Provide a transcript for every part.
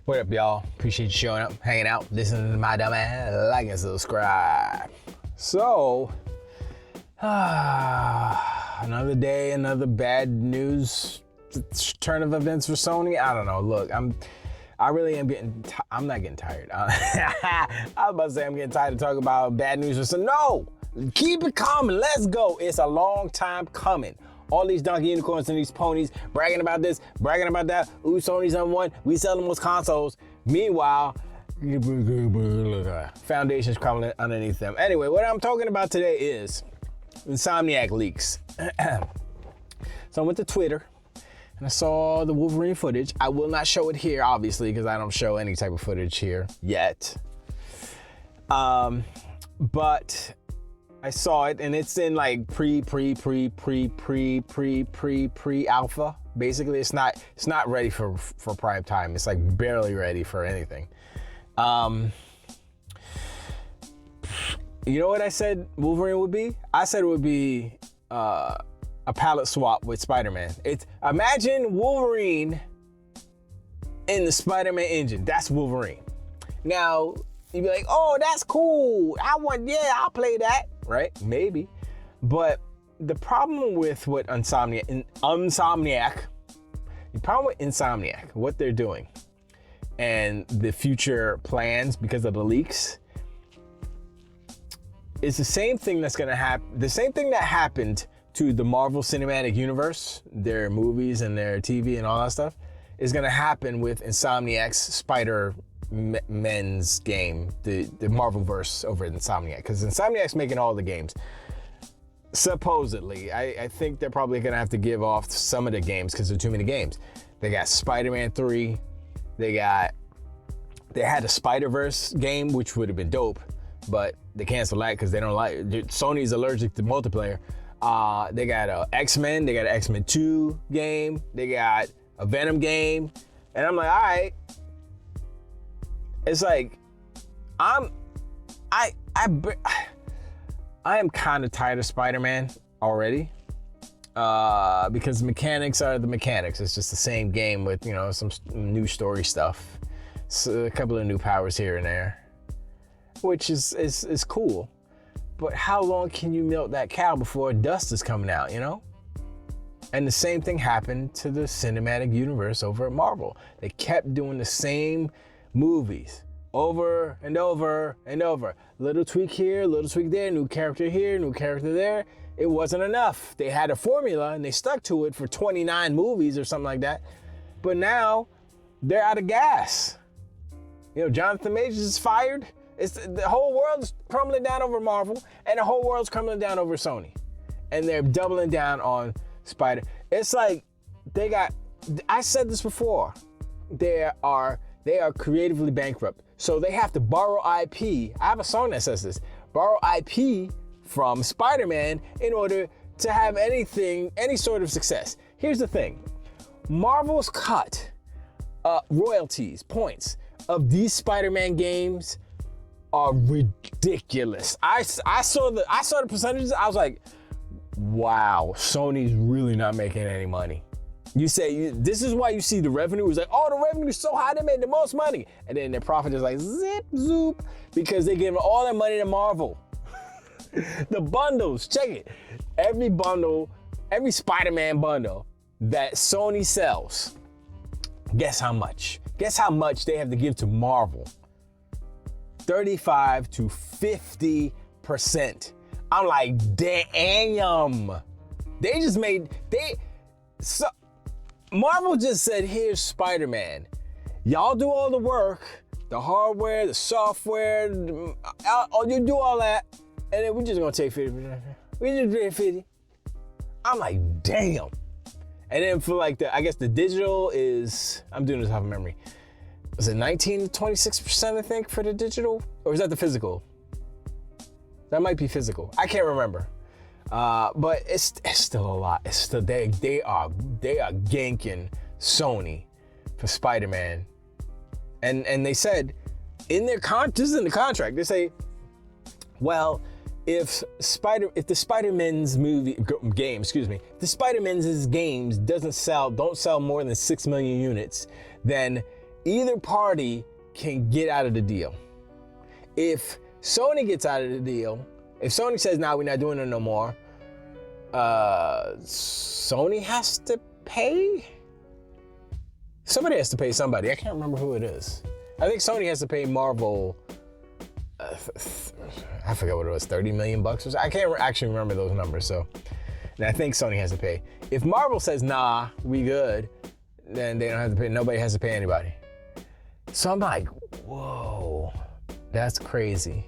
What up, y'all? Appreciate you showing up, hanging out, listening to my dumb ass. Like and subscribe. So, another day, another bad news turn of events for Sony. I don't know. Look, I really am getting. I'm not getting tired. I was about to say I'm getting tired of talking about bad news for Sony. No, keep it coming. Let's go. It's a long time coming. All these donkey unicorns and these ponies bragging about this, bragging about that. Ooh, Sony's on one. We sell the most consoles. Meanwhile, foundations crumbling underneath them. Anyway, what I'm talking about today is Insomniac leaks. So I went to Twitter and I saw the Wolverine footage. I will not show it here, obviously, because I don't show any type of footage here yet. But I saw it, and it's in like pre-alpha. Basically, it's not ready for prime time. It's like barely ready for anything. You know what I said Wolverine would be? I said it would be a palette swap with Spider-Man. Imagine Wolverine in the Spider-Man engine. That's Wolverine. Now you'd be like, oh, that's cool. I'll play that. Right? Maybe. But the problem with what Insomniac, what they're doing, and the future plans because of the leaks, is the same thing that's going to happen. The same thing that happened to the Marvel Cinematic Universe, their movies and their TV and all that stuff, is going to happen with Insomniac's Spider-Man's game, the Marvelverse over at Insomniac, because Insomniac's making all the games. Supposedly, I think they're probably gonna have to give off some of the games because there are too many games. They got Spider-Man 3, they had a Spider-Verse game, which would have been dope, but they canceled that because they don't like it. Sony's allergic to multiplayer. They got a X-Men, they got an X-Men 2 game, they got a Venom game, and I'm like, all right. It's like, I am kind of tired of Spider-Man already, because mechanics are the mechanics. It's just the same game with, some new story stuff, so a couple of new powers here and there, which is cool. But how long can you milk that cow before dust is coming out, And the same thing happened to the cinematic universe over at Marvel. They kept doing the same movies over and over and over. Little tweak here, little tweak there, new character here, new character there. It wasn't enough. They had a formula and they stuck to it for 29 movies or something like that. But now they're out of gas. Jonathan Majors is fired. The whole world's crumbling down over Marvel, and the whole world's crumbling down over Sony. And they're doubling down on Spider. It's like I said this before, they are creatively bankrupt. So they have to borrow IP. I have a song that says this. Borrow IP from Spider-Man in order to have any sort of success. Here's the thing. Marvel's cut royalties, points of these Spider-Man games are ridiculous. I saw the percentages. I was like, wow, Sony's really not making any money. You say, this is why you see the revenue is like, oh, the revenue is so high, they made the most money. And then their profit is like zip, zoop, because they give all their money to Marvel. The bundles, check it. Every bundle, every Spider-Man bundle that Sony sells, guess how much? Guess how much they have to give to Marvel? 35 to 50%. I'm like, damn. Marvel just said, here's Spider-Man. Y'all do all the work, the hardware, the software, you do all that, and then we're just gonna take 50%. We just take 50. I'm like, damn. And then for I guess the digital is, I'm doing this off of memory. Was it 19 to 26%, I think, for the digital? Or is that the physical? That might be physical. I can't remember. But it's still a lot. It's still they are ganking Sony for Spider-Man, and they said in their this is in the contract. They say, well, if the Spider-Man's games don't sell more than 6 million units, then either party can get out of the deal. If Sony gets out of the deal, if Sony says, nah, we're not doing it no more, Sony has to pay? Somebody has to pay somebody. I can't remember who it is. I think Sony has to pay Marvel, I forget what it was, 30 million bucks or so. I can't actually remember those numbers, so. And I think Sony has to pay. If Marvel says, nah, we good, then they don't have to pay, nobody has to pay anybody. So I'm like, whoa, that's crazy.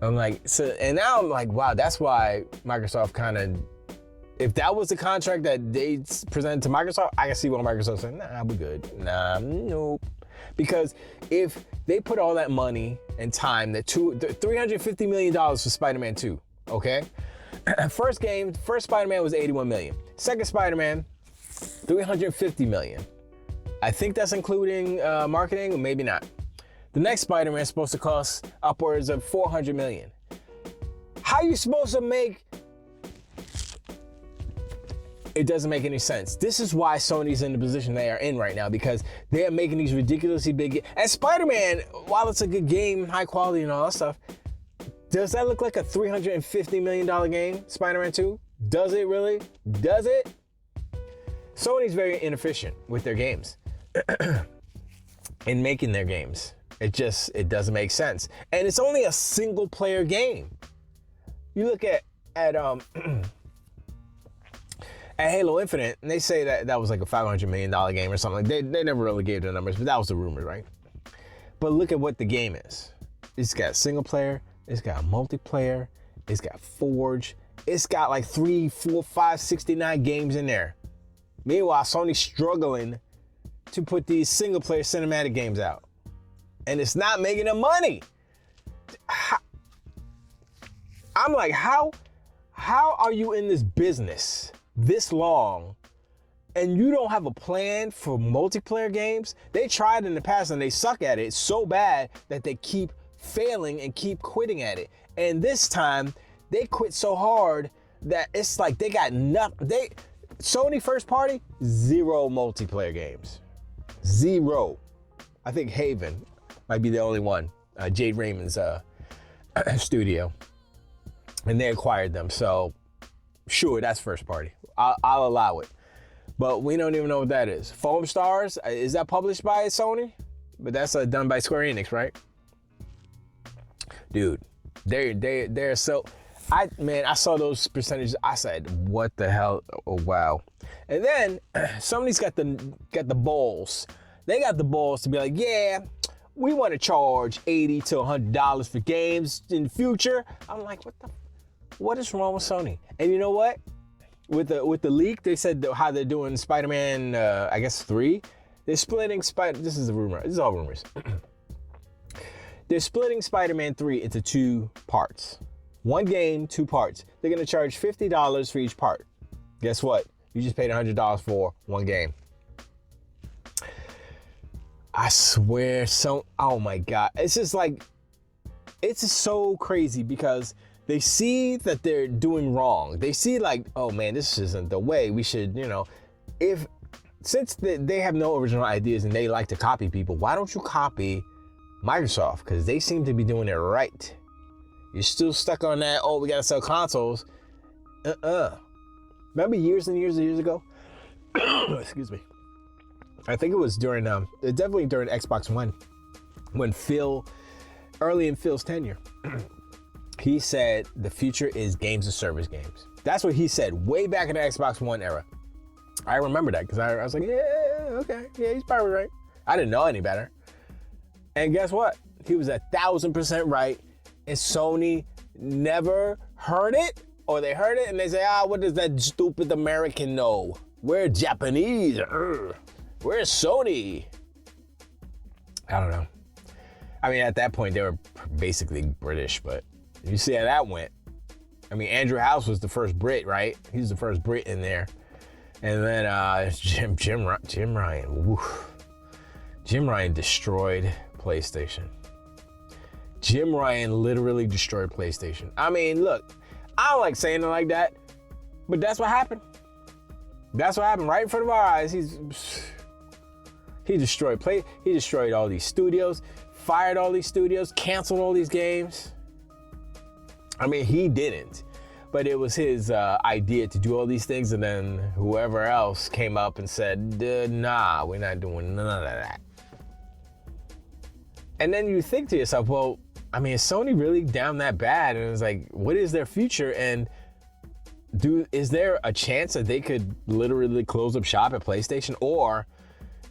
I'm like, so, and now I'm like, wow, that's why Microsoft kind of, if that was the contract that they presented to Microsoft, I can see why Microsoft said, nah, we good. Nah, nope. Because if they put all that money and time, $350 million for Spider-Man 2, okay? First Spider-Man was 81 million. Second Spider-Man, 350 million. I think that's including marketing, or maybe not. The next Spider-Man is supposed to cost upwards of 400 million. How are you supposed to make? It doesn't make any sense. This is why Sony's in the position they are in right now, because they are making these ridiculously big. And Spider-Man, while it's a good game, high quality and all that stuff, does that look like a $350 million game, Spider-Man 2? Does it really? Does it? Sony's very inefficient with their games. In making their games. It doesn't make sense. And it's only a single player game. You look at Halo Infinite, and they say that was like a $500 million game or something. They never really gave the numbers, but that was the rumor, right? But look at what the game is. It's got single player, it's got multiplayer, it's got Forge, it's got like 3, 4, 5, 69 games in there. Meanwhile, Sony's struggling to put these single player cinematic games out. And it's not making them money. I'm like, how are you in this business this long and you don't have a plan for multiplayer games? They tried in the past and they suck at it so bad that they keep failing and keep quitting at it. And this time they quit so hard that it's like they got nothing. Sony first party, 0 multiplayer games. 0. I think Haven might be the only one. Jade Raymond's studio. And they acquired them. So sure, that's first party. I'll allow it. But we don't even know what that is. Foam Stars, is that published by Sony? But that's done by Square Enix, right? Dude, they're so... I saw those percentages. I said, what the hell? Oh, wow. And then Sony's got the balls. They got the balls to be like, yeah, we want to charge $80 to $100 for games in the future. I'm like, what is wrong with Sony? And you know what? With the leak, they said how they're doing Spider-Man, I guess 3. They're splitting this is a rumor. This is all rumors. They're splitting Spider-Man 3 into 2 parts. 1 game, 2 parts. They're gonna charge $50 for each part. Guess what? You just paid $100 for 1 game. I swear, oh my God. It's just so crazy because they see that they're doing wrong. They see like, oh man, this isn't the way we should, since they have no original ideas and they like to copy people, why don't you copy Microsoft? Because they seem to be doing it right. You're still stuck on that, oh, we gotta sell consoles. Remember years and years and years ago? Excuse me. I think it was definitely during Xbox One, when early in Phil's tenure, he said the future is games as service games. That's what he said way back in the Xbox One era. I remember that because I was like, yeah, okay, yeah, he's probably right. I didn't know any better. And guess what? He was 1,000% right. And Sony never heard it, or they heard it and they say, what does that stupid American know? We're Japanese. Where's Sony? I don't know. I mean, at that point, they were basically British, but you see how that went. I mean, Andrew House was the first Brit, right? He's the first Brit in there. And then Jim Ryan. Woof. Jim Ryan destroyed PlayStation. Jim Ryan literally destroyed PlayStation. I mean, look, I don't like saying it like that, but that's what happened. That's what happened right in front of our eyes. He destroyed all these studios, fired all these studios, canceled all these games. I mean, he didn't, but it was his idea to do all these things, and then whoever else came up and said, nah, we're not doing none of that. And then you think to yourself, well, I mean, is Sony really down that bad? And it's like, what is their future? And is there a chance that they could literally close up shop at PlayStation, or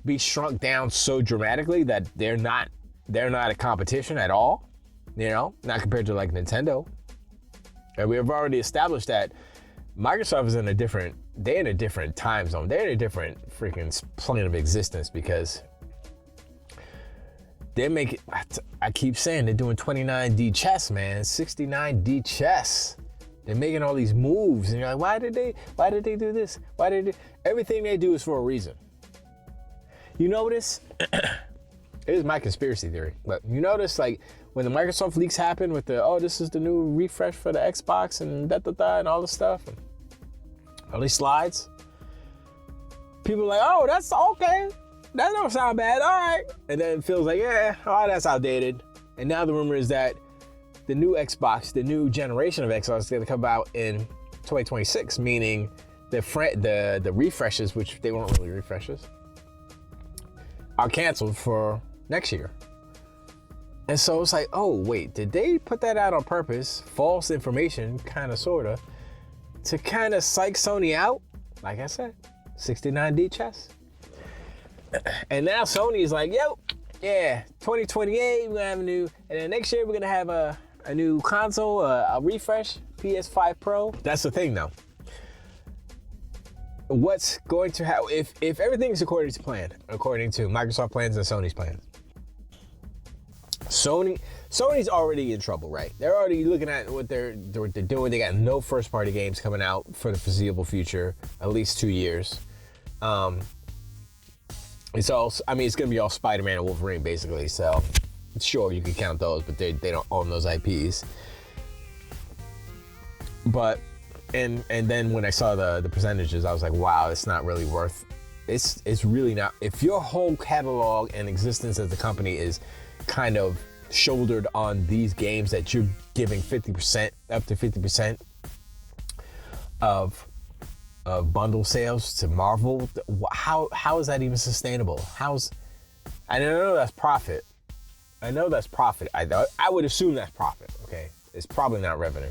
be shrunk down so dramatically that they're not a competition at all? You know, not compared to like Nintendo. And we have already established that Microsoft is in a different time zone. They're in a different freaking plane of existence, because they're making, I keep saying they're doing 29D chess, man, 69D chess. They're making all these moves, and you're like, why did they do this? Everything they do is for a reason. You notice, it is my conspiracy theory, but you notice, like, when the Microsoft leaks happen with this is the new refresh for the Xbox and and all this stuff, and all these slides, people are like, oh, that's okay. That don't sound bad, all right. And then it feels like, that's outdated. And now the rumor is that the new Xbox, the new generation of Xbox is gonna come out in 2026, meaning the refreshes, which they weren't really refreshes, are canceled for next year. And so it's like, oh, wait, did they put that out on purpose? False information, kind of, sort of, to kind of psych Sony out? Like I said, 69D chess. And now Sony is like, 2028, we're gonna have a new, and then next year we're gonna have a new console, a refresh, PS5 Pro. That's the thing, though. What's going to happen, if everything is according to plan, according to Microsoft plans and Sony's plans, Sony's already in trouble, right? They're already looking at what they're doing. They got no first-party games coming out for the foreseeable future, at least 2 years. It's going to be all Spider-Man and Wolverine, basically. So, sure, you can count those, but they don't own those IPs. But, and then when I saw the percentages, I was like, wow, it's not really worth. It's really not. If your whole catalog and existence as a company is kind of shouldered on these games that you're giving 50%, up to 50% of bundle sales to Marvel, how is that even sustainable? I know that's profit. I would assume that's profit, okay? It's probably not revenue,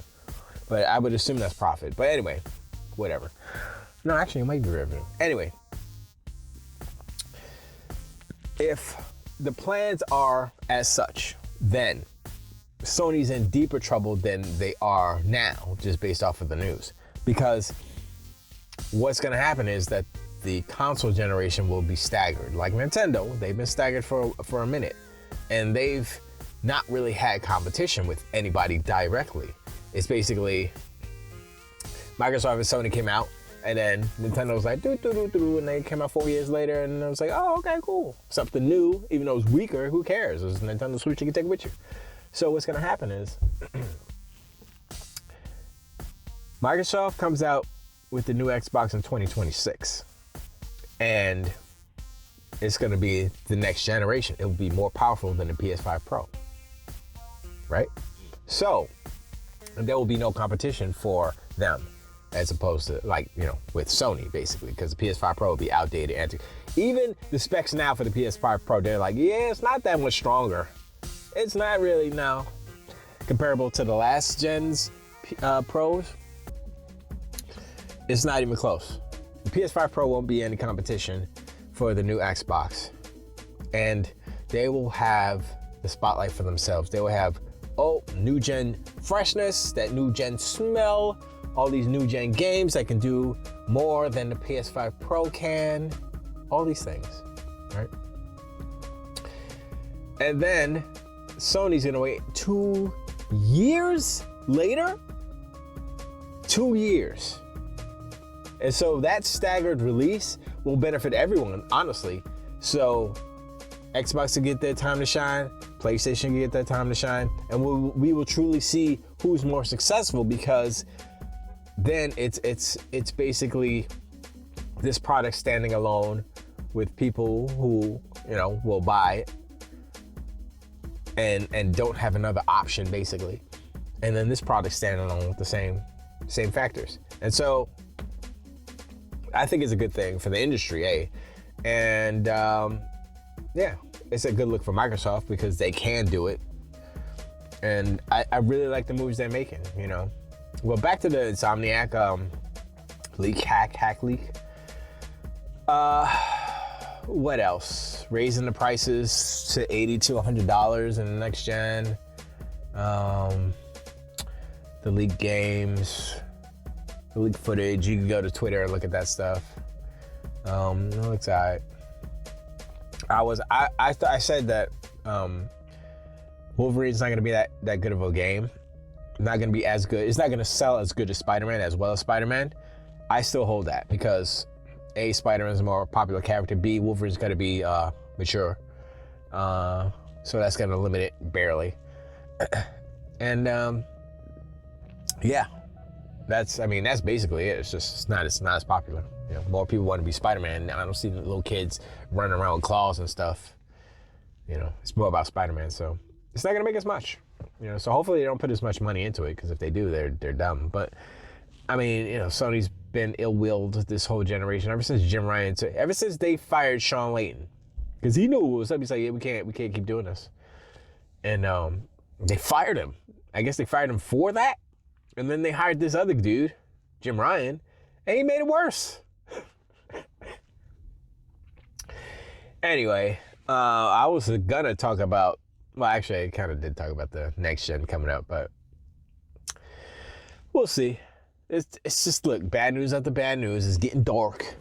but I would assume that's profit. But anyway, whatever. No, actually, it might be revenue. Anyway, if the plans are as such, then Sony's in deeper trouble than they are now, just based off of the news. Because what's going to happen is that the console generation will be staggered. Like Nintendo, they've been staggered for a minute, and they've not really had competition with anybody directly. It's basically Microsoft and Sony came out, and then Nintendo was like, and they came out 4 years later, and it was like, oh, okay, cool. Something new, even though it's weaker, who cares? It's Nintendo Switch, you can take it with you. So what's gonna happen is, Microsoft comes out with the new Xbox in 2026, and it's gonna be the next generation. It will be more powerful than the PS5 Pro, right? So, there will be no competition for them, as opposed to, like, with Sony, basically, because the PS5 Pro will be outdated. And even the specs now for the PS5 Pro, they're like, it's not that much stronger. It's not really, no. Comparable to the last gen's Pros, it's not even close. The PS5 Pro won't be any competition for the new Xbox. And they will have the spotlight for themselves. They will have, new gen freshness, that new gen smell, all these new gen games that can do more than the PS5 Pro can, all these things, right? And then Sony's gonna wait 2 years later? 2 years. And so that staggered release will benefit everyone, honestly. So Xbox will get their time to shine, PlayStation will get their time to shine, and we will truly see who's more successful, because then it's basically this product standing alone with people who will buy it and don't have another option, basically. And then this product standing alone with the same factors. And so I think it's a good thing for the industry, And yeah, it's a good look for Microsoft because they can do it. And I really like the moves they're making, Well, back to the Insomniac hack leak. What else? Raising the prices to $80 to $100 in the next gen. The leaked games, the leaked footage. You can go to Twitter and look at that stuff. It looks alright. I said that Wolverine's not gonna be that good of a game. Not gonna be as good. It's not gonna sell as good as Spider-Man, as well as Spider-Man. I still hold that because A, Spider-Man's a more popular character. B, Wolverine's gonna be mature. So that's gonna limit it barely. And yeah, that's basically it. It's just not as popular. More people want to be Spider-Man. I don't see the little kids running around with claws and stuff. It's more about Spider-Man, so it's not gonna make as much. So hopefully they don't put as much money into it, because if they do, they're dumb. But Sony's been ill-willed this whole generation ever since Jim Ryan. Ever since they fired Sean Layton, because he knew what was up. He's like, yeah, we can't keep doing this, and they fired him. I guess they fired him for that, and then they hired this other dude, Jim Ryan, and he made it worse. Anyway, I was gonna talk about. Well, actually, I kind of did talk about the next gen coming up, but we'll see. It's just, look, bad news after bad news. It's getting dark.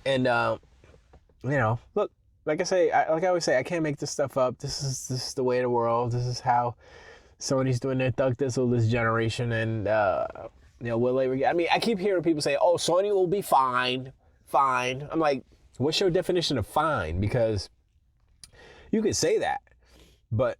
And look, like I always say, I can't make this stuff up. This is the way of the world. This is how Sony's doing their thug thistle this generation. And will they? I keep hearing people say, "Oh, Sony will be fine." I'm like, what's your definition of fine? Because you could say that, but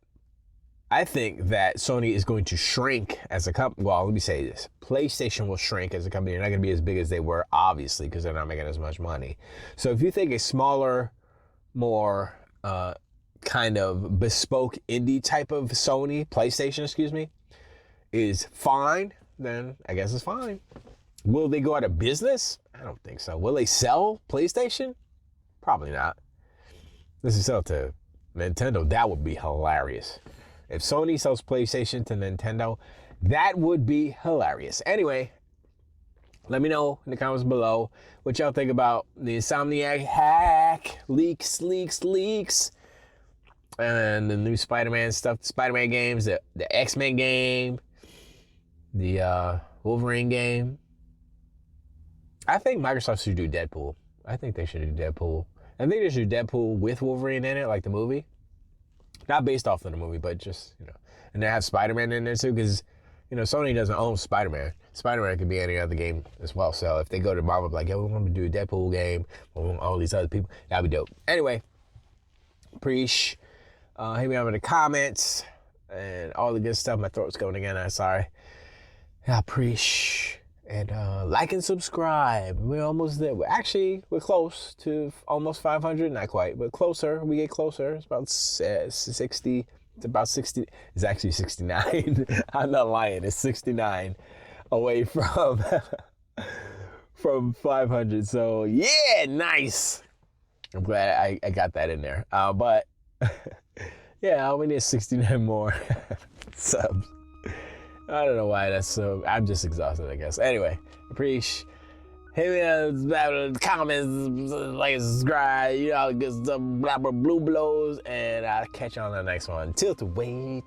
I think that Sony is going to shrink as a company. Well, let me say this. PlayStation will shrink as a company. They're not going to be as big as they were, obviously, because they're not making as much money. So if you think a smaller, more kind of bespoke indie type of PlayStation, is fine, then I guess it's fine. Will they go out of business? I don't think so. Will they sell PlayStation? Probably not. This is sell to Nintendo. That would be hilarious. If Sony sells PlayStation to Nintendo, that would be hilarious. Anyway, let me know in the comments below what y'all think about the Insomniac hack, leaks, and the new Spider-Man stuff, the Spider-Man games, the X-Men game, the Wolverine game. I think Microsoft should do Deadpool. I think they should do Deadpool. I think they should do Deadpool with Wolverine in it, like the movie. Not based off of the movie, but just, and they have Spider-Man in there too, because, Sony doesn't own Spider-Man. Spider-Man could be any other game as well. So if they go to Marvel, like, yo, we want to do a Deadpool game, or all these other people, that'd be dope. Anyway, hit me up in the comments and all the good stuff. My throat's going again. I'm sorry. And like and subscribe. We're almost there. We're close to almost 500. Not quite, but closer. We get closer. It's about 60. It's about 60. It's actually 69. I'm not lying. It's 69 away from 500. So yeah, nice. I'm glad I got that in there. But yeah, we need 69 more subs. I don't know why that's so. I'm just exhausted, I guess. Anyway, hit me in the comments, like, subscribe, get some blue blows, and I'll catch you on the next one. Till the wait.